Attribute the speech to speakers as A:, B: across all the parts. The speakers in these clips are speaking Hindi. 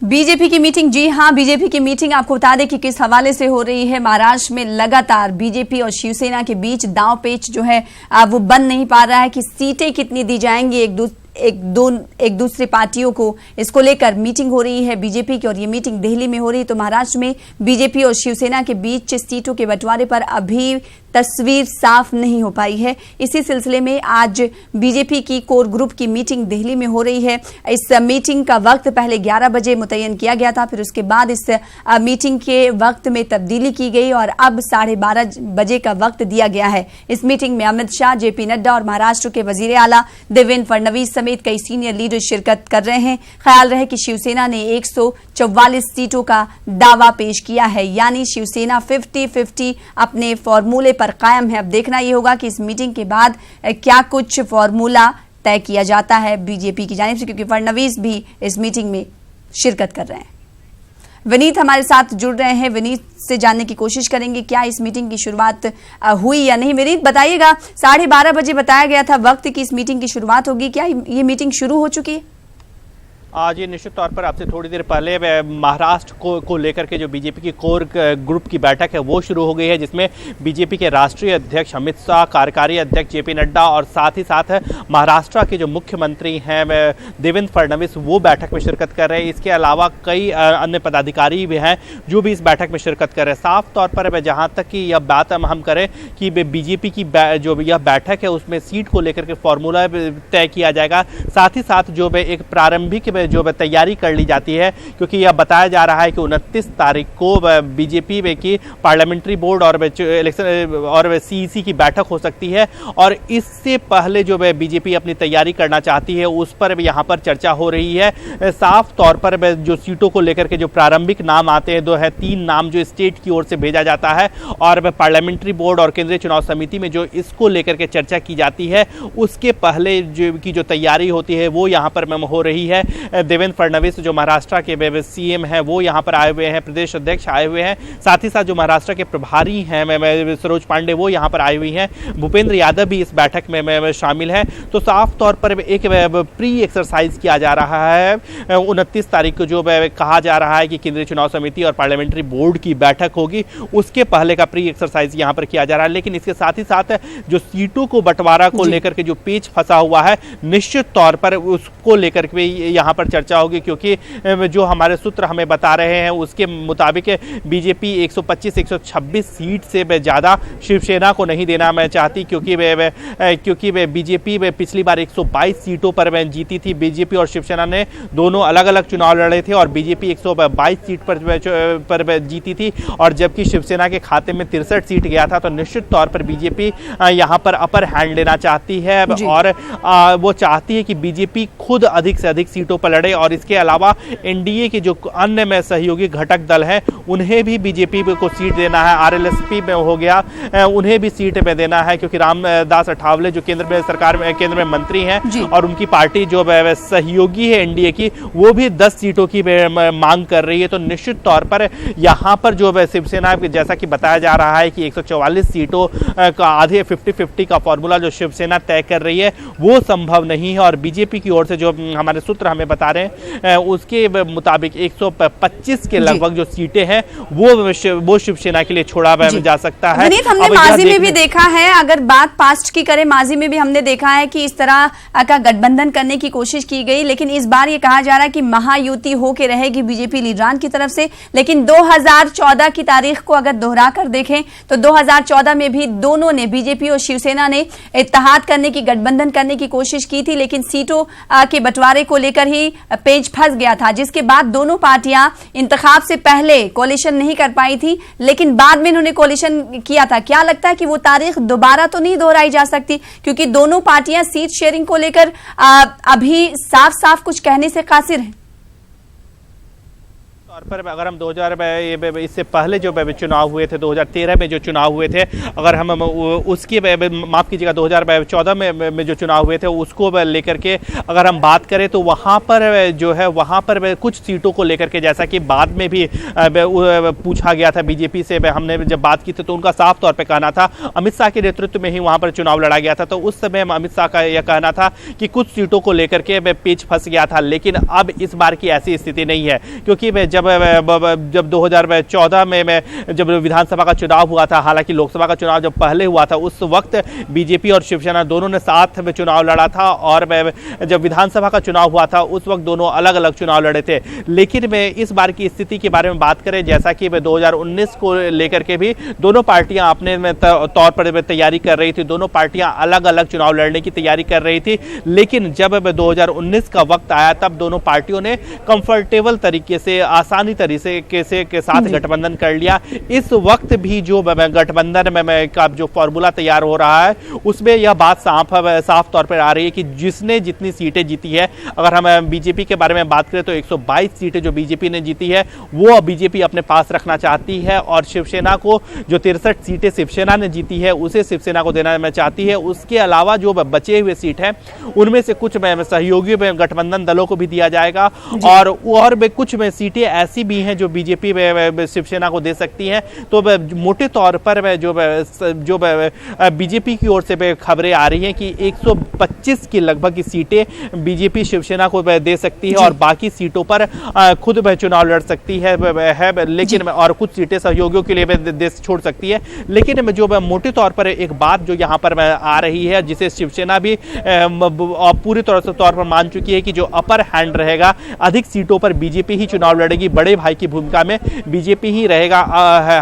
A: बीजेपी की मीटिंग, जी हां, बीजेपी की मीटिंग आपको बता दें कि किस हवाले से हो रही है। महाराष्ट्र में लगातार बीजेपी और शिवसेना के बीच दांव पेच जो है वो बन नहीं पा रहा है कि सीटें कितनी दी जाएंगी एक दूसरी पार्टियों को। इसको लेकर मीटिंग हो रही है बीजेपी की और ये मीटिंग दिल्ली में हो रही है। तो महाराष्ट्र में बीजेपी और शिवसेना के बीच सीटों के बंटवारे पर अभी तस्वीर साफ नहीं हो पाई है। इसी सिलसिले में आज बीजेपी की कोर ग्रुप की मीटिंग दिल्ली में हो रही है। इस मीटिंग का वक्त पहले 11 बजे मुतय्यन किया गया था, फिर उसके बाद इस मीटिंग के वक्त में तब्दीली की गई और अब 12:30 बजे का वक्त दिया गया है। इस मीटिंग में अमित शाह, जेपी नड्डा और महाराष्ट्र के वजीर आला देवेंद्र फडणवीस समेत कई सीनियर लीडर शिरकत कर रहे हैं। ख्याल रहे कि शिवसेना ने 144 सीटों का दावा पेश किया है, यानी शिवसेना 50-50 अपने फॉर्मूले पर कायम है। अब देखना यह होगा कि इस मीटिंग के बाद क्या कुछ फॉर्मूला तय किया जाता है बीजेपी की जानिब से, क्योंकि फडणवीस भी इस मीटिंग में शिरकत कर रहे हैं। विनीत हमारे साथ जुड़ रहे हैं, विनीत से जानने की कोशिश करेंगे क्या इस मीटिंग की शुरुआत हुई या नहीं। विनीत बताइएगा, 12:30 बजे बताया गया था वक्त की इस मीटिंग की शुरुआत होगी, क्या ये मीटिंग शुरू हो चुकी है?
B: आज ये निश्चित तौर पर आपसे थोड़ी देर पहले महाराष्ट्र को लेकर के जो बीजेपी की कोर ग्रुप की बैठक है वो शुरू हो गई है, जिसमें बीजेपी के राष्ट्रीय अध्यक्ष अमित शाह, कार्यकारी अध्यक्ष जेपी नड्डा और साथ ही साथ महाराष्ट्र के जो मुख्यमंत्री हैं देवेंद्र फडणवीस वो बैठक में शिरकत कर रहे हैं। इसके अलावा कई अन्य पदाधिकारी भी हैं जो भी इस बैठक में शिरकत कर रहे हैं। साफ तौर पर जहाँ तक कि यह बात हम करें कि बीजेपी की जो यह बैठक है उसमें सीट को लेकर के फॉर्मूला तय किया जाएगा। साथ ही साथ जो एक प्रारंभिक जो तैयारी कर ली जाती है, क्योंकि यह बताया जा रहा है कि 29 तारीख को बीजेपी में की पार्लियामेंट्री बोर्ड और इलेक्शन और सीईसी की बैठक हो सकती है और इससे पहले जो बीजेपी अपनी तैयारी करना चाहती है उस पर यहाँ पर चर्चा हो रही है। साफ तौर पर जो सीटों को लेकर के जो प्रारंभिक नाम आते हैं, 3 नाम जो स्टेट की ओर से भेजा जाता है और पार्लियामेंट्री बोर्ड और केंद्रीय चुनाव समिति में जो इसको लेकर के चर्चा की जाती है उसके पहले जो तैयारी होती है वो यहाँ पर हो रही है। देवेंद्र फडणवीस जो महाराष्ट्र के सीएम हैं वो यहाँ पर आए हुए हैं, प्रदेश अध्यक्ष आए हुए हैं, साथ ही साथ जो महाराष्ट्र के प्रभारी हैं सरोज पांडे वो यहाँ पर आई हुई हैं, भूपेंद्र यादव भी इस बैठक में शामिल हैं। तो साफ तौर पर एक प्री एक्सरसाइज किया जा रहा है। 29 तारीख को जो कहा जा रहा है कि केंद्रीय चुनाव समिति और पार्लियामेंट्री बोर्ड की बैठक होगी, उसके पहले का प्री एक्सरसाइज यहाँ पर किया जा रहा है। लेकिन इसके साथ ही साथ जो सीटों को बंटवारा को लेकर के जो पेच फंसा हुआ है, निश्चित तौर पर उसको लेकर के यहाँ पर चर्चा होगी, क्योंकि जो हमारे सूत्र हमें बता रहे हैं उसके मुताबिक बीजेपी 125-126 सीट से ज्यादा शिवसेना को नहीं देना मैं चाहती, क्योंकि बीजेपी पिछली बार 122 सीटों पर जीती थी। बीजेपी और शिवसेना ने दोनों अलग अलग चुनाव लड़े थे और बीजेपी 122 सीट पर जीती थी और जबकि शिवसेना के खाते में 63 सीट गया था। तो निश्चित तौर पर बीजेपी यहाँ पर अपर हैंड लेना चाहती है और वो चाहती है कि बीजेपी खुद अधिक से अधिक सीटों पर लड़े और इसके अलावा एनडीए के जो अन्य में सहयोगी घटक दल हैं उन्हें भी बीजेपी को सीट देना है। आरएलएसपी में हो गया, उन्हें भी सीट में देना है, क्योंकि रामदास अठावले जो केंद्र में मंत्री हैं और उनकी पार्टी जो सहयोगी है एनडीए की वो भी 10 सीटों की मांग कर रही है। तो निश्चित तौर पर यहाँ पर जो शिवसेना जैसा कि बताया जा रहा है कि 144 सीटों का आधे 50-50 का फॉर्मूला जो शिवसेना तय कर रही है वो संभव नहीं है और बीजेपी की ओर से जो हमारे सूत्र हमें बता रहे हैं उसके मुताबिक 125 के लगभग जो सीटें हैं वो शिवसेना के लिए छोड़ा जा सकता है।
A: हमने माजी में भी देखा है, अगर बात पास्ट की करें, माजी में भी हमने देखा है कि इस तरह का गठबंधन करने की कोशिश की गई, लेकिन इस बार ये कहा जा रहा है कि महायुति होके रहेगी बीजेपी लीडरान की तरफ से। लेकिन 2014 की तारीख को अगर दोहरा कर देखें तो 2014 में भी दोनों ने, बीजेपी और शिवसेना ने इत्तेहाद करने की, गठबंधन करने की कोशिश की थी, लेकिन सीटों के बंटवारे को लेकर ही पेच फंस गया था, जिसके बाद दोनों पार्टियां इंतखाब से पहले कोalition नहीं कर पाई थी, लेकिन बाद में इन्होंने कोalition किया था। क्या लगता है कि वो तारीख दोबारा तो नहीं दोहराई जा सकती, क्योंकि दोनों पार्टियां सीट शेयरिंग को लेकर अभी साफ साफ कुछ कहने से कासिर हैं?
B: तौर पर अगर हम 2000 इससे पहले जो चुनाव हुए थे, 2013 में जो चुनाव हुए थे, अगर हम उसकी माफ़ कीजिएगा 2014 में जो चुनाव हुए थे उसको लेकर के अगर हम बात करें तो वहाँ पर जो है वहाँ पर कुछ सीटों को लेकर के, जैसा कि बाद में भी पूछा गया था बीजेपी से, हमने जब बात की थी तो उनका साफ तौर पर कहना था, अमित शाह के नेतृत्व में ही वहाँ पर चुनाव लड़ा गया था, तो उस समय अमित शाह का यह कहना था कि कुछ सीटों को लेकर के पेच फंस गया था। लेकिन अब इस बार की ऐसी स्थिति नहीं है, क्योंकि जब 2014 में जब विधानसभा का चुनाव हुआ था, हालांकि लोकसभा का चुनाव जब पहले हुआ था उस वक्त बीजेपी और शिवसेना दोनों ने साथ में चुनाव लड़ा था, और जब विधानसभा का चुनाव हुआ था उस वक्त दोनों अलग अलग चुनाव लड़े थे। लेकिन मैं इस बार की स्थिति के बारे में बात करें, जैसा कि 2019 को लेकर के भी दोनों पार्टियां अपने तौर पर तैयारी कर रही थी, दोनों पार्टियां अलग अलग चुनाव लड़ने की तैयारी कर रही थी। लेकिन जब 2019 का वक्त आया तब दोनों पार्टियों ने कंफर्टेबल तरीके से, आसानी तरीके से के साथ गठबंधन कर लिया। इस वक्त भी जो गठबंधन में का जो फॉर्मूला तैयार हो रहा है उसमें यह बात साफ तौर पर आ रही है कि जिसने जितनी सीटें जीती है, अगर हम बीजेपी के बारे में बात करें तो 122 सीटें जो बीजेपी ने जीती है वो बीजेपी अपने पास रखना चाहती है, और शिवसेना को जो 63 सीटें शिवसेना ने जीती है उसे शिवसेना को देना में चाहती है। उसके अलावा जो बचे हुए सीट हैं उनमें से कुछ सहयोगी गठबंधन दलों को भी दिया जाएगा, और कुछ में सीटें ऐसी भी हैं जो बीजेपी शिवसेना को दे सकती हैं। तो मोटे तौर पर जो बीजेपी की ओर से खबरें आ रही हैं कि 125 की लगभग की सीटें बीजेपी शिवसेना को दे सकती है, और बाकी सीटों पर खुद चुनाव लड़ सकती है, लेकिन और कुछ सीटें सहयोगियों के लिए छोड़ सकती है। लेकिन जो मोटे तौर पर एक बात जो यहाँ पर आ रही है, जिसे शिवसेना भी पूरी तौर पर मान चुकी है कि जो अपर हैंड रहेगा, अधिक सीटों पर बीजेपी ही चुनाव लड़ेगी, बड़े भाई की भूमिका में बीजेपी ही रहेगा।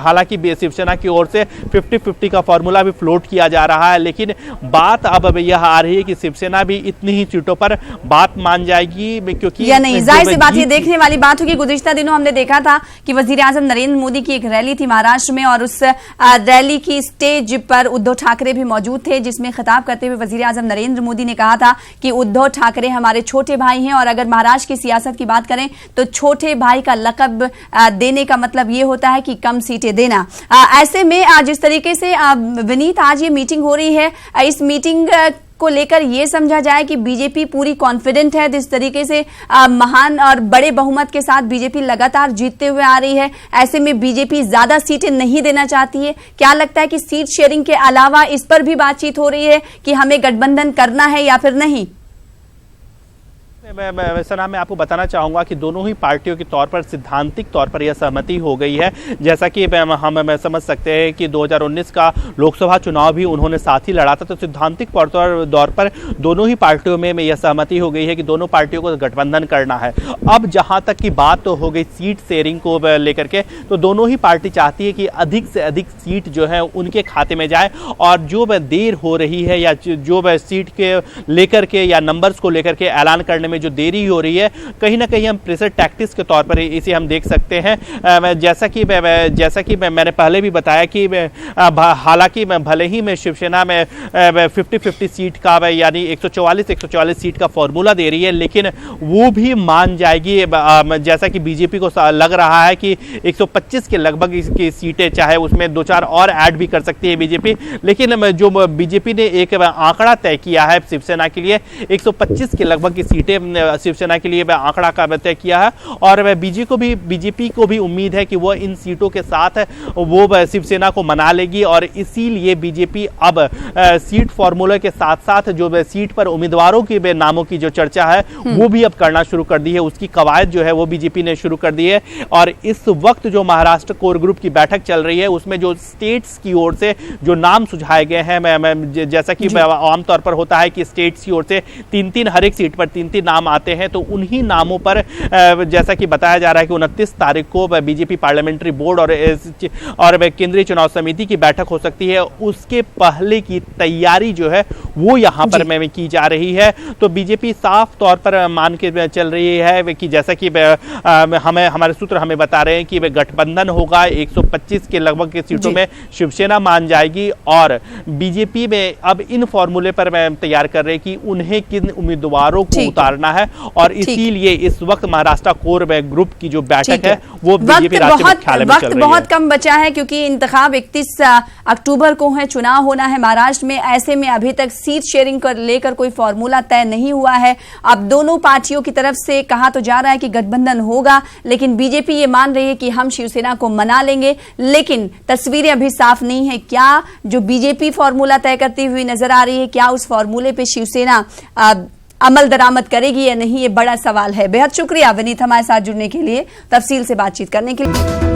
B: हालांकि शिवसेना की ओर से 50-50 का फॉर्मूला भी फ्लोट किया जा रहा है, लेकिन बात अब यह आ रही है कि शिवसेना भी इतनी ही सीटों पर बात मान जाएगी, क्योंकि
A: या नहीं, जाहिर सी बात ये देखने वाली बात होगी। गुज़िश्ता दिनों हमने देखा था कि वजीर आजम नरेंद्र मोदी की एक रैली थी महाराष्ट्र में, और उस रैली की स्टेज पर उद्धव ठाकरे भी मौजूद थे, जिसमें खिताब करते हुए वजीर आजम नरेंद्र मोदी ने कहा था कि उद्धव ठाकरे हमारे छोटे भाई हैं, और अगर महाराष्ट्र की सियासत की बात करें तो छोटे भाई का लकब देने का मतलब ये होता है कि कम सीटें देना। ऐसे में जिस तरीके से विनीत आज ये मीटिंग हो रही है, इस मीटिंग को लेकर यह समझा जाए कि बीजेपी पूरी कॉन्फिडेंट है, जिस तरीके से महान और बड़े बहुमत के साथ बीजेपी लगातार जीतते हुए आ रही है, ऐसे में बीजेपी ज्यादा सीटें नहीं देना चाहती है। क्या लगता है कि सीट शेयरिंग के अलावा इस पर भी बातचीत हो रही है कि हमें गठबंधन करना है या फिर नहीं?
B: मैं आपको बताना चाहूंगा कि दोनों ही पार्टियों के तौर पर सिद्धांतिक तौर पर यह सहमति हो गई है। जैसा कि हम समझ सकते हैं कि 2019 का लोकसभा चुनाव भी उन्होंने साथ ही लड़ा था, तो सिद्धांतिक तौर पर दोनों ही पार्टियों में यह सहमति हो गई है कि दोनों पार्टियों को गठबंधन करना है। अब जहां तक की बात तो हो गई सीट शेयरिंग को लेकर के, तो दोनों ही पार्टी चाहती है कि अधिक से अधिक सीट जो है उनके खाते में जाए, और जो देर हो रही है या जो सीट के लेकर के या नंबर्स को लेकर के ऐलान करने में जो देरी हो रही है, कहीं ना कहीं हम प्रेशर टैक्टिक्स के तौर पर इसे हम देख सकते हैं। जैसा कि मैंने पहले भी बताया कि हालांकि भले ही मैं शिवसेना में 50-50 सीट का यानी 144 सीट का फॉर्मूला दे रही है, लेकिन वो भी मान जाएगी। जैसा कि बीजेपी को लग रहा है कि 125 के लगभग इसकी सीटें, चाहे उसमें 2-4 और ऐड भी कर सकती है बीजेपी, लेकिन जो बीजेपी ने एक आंकड़ा तय किया है शिवसेना के लिए, 125 के लगभग की सीटें शिवसेना के लिए आंकड़ा का तय किया है, और बीजेपी को भी उम्मीद है कि वो इन सीटों के साथ वो शिवसेना को मना लेगी, और इसीलिए बीजेपी अब सीट फॉर्मूले के साथ साथ जो सीट पर उम्मीदवारों के नामों की जो चर्चा है वो भी अब करना शुरू कर दी है। उसकी कवायद जो है वो बीजेपी ने शुरू कर दी है, और इस वक्त जो महाराष्ट्र कोर ग्रुप की बैठक चल रही है उसमें जो स्टेट्स की ओर से जो नाम सुझाए गए हैं, जैसा कि आमतौर पर होता है कि स्टेट्स की ओर से 3-3 हर एक सीट पर 3-3 नाम आते हैं, तो उन्हीं नामों पर जैसा कि बताया जा रहा है कि 29 तारीख को बीजेपी पार्लियामेंट्री बोर्ड और केंद्रीय चुनाव समिति की बैठक हो सकती है। उसके पहले की तैयारी जो है वो यहाँ पर में की जा रही है। तो बीजेपी साफ तौर पर मान के चल रही है कि जैसा कि हमारे सूत्र हमें बता रहे हैं कि गठबंधन होगा, 125 के लगभग की सीटों में शिवसेना मान जाएगी, और बीजेपी में अब इन फॉर्मूले पर तैयार कर रहे हैं कि उन्हें किन उम्मीदवारों को उतारना करना है और इसीलिए इस वक्त महाराष्ट्र कोर ग्रुप की जो बैठक है वो बीजेपी राष्ट्रीय मुख्यालय में चल रही है।
A: बहुत कम बचा है क्योंकि इंतखाब 31 अक्टूबर को है, चुनाव होना है महाराष्ट्र में। ऐसे में अभी तक सीट शेयरिंग को लेकर कोई फॉर्मूला तय नहीं हुआ है। अब दोनों पार्टियों की तरफ से कहा तो जा रहा है कि गठबंधन होगा, लेकिन बीजेपी ये मान रही है कि हम शिवसेना को मना लेंगे। लेकिन तस्वीरें अभी साफ नहीं है, क्या जो बीजेपी फॉर्मूला तय करती हुई नजर आ रही है, क्या उस फॉर्मूले पे शिवसेना अमल दरामद करेगी या नहीं, ये बड़ा सवाल है। बेहद शुक्रिया विनीत हमारे साथ जुड़ने के लिए, तफसील से बातचीत करने के लिए।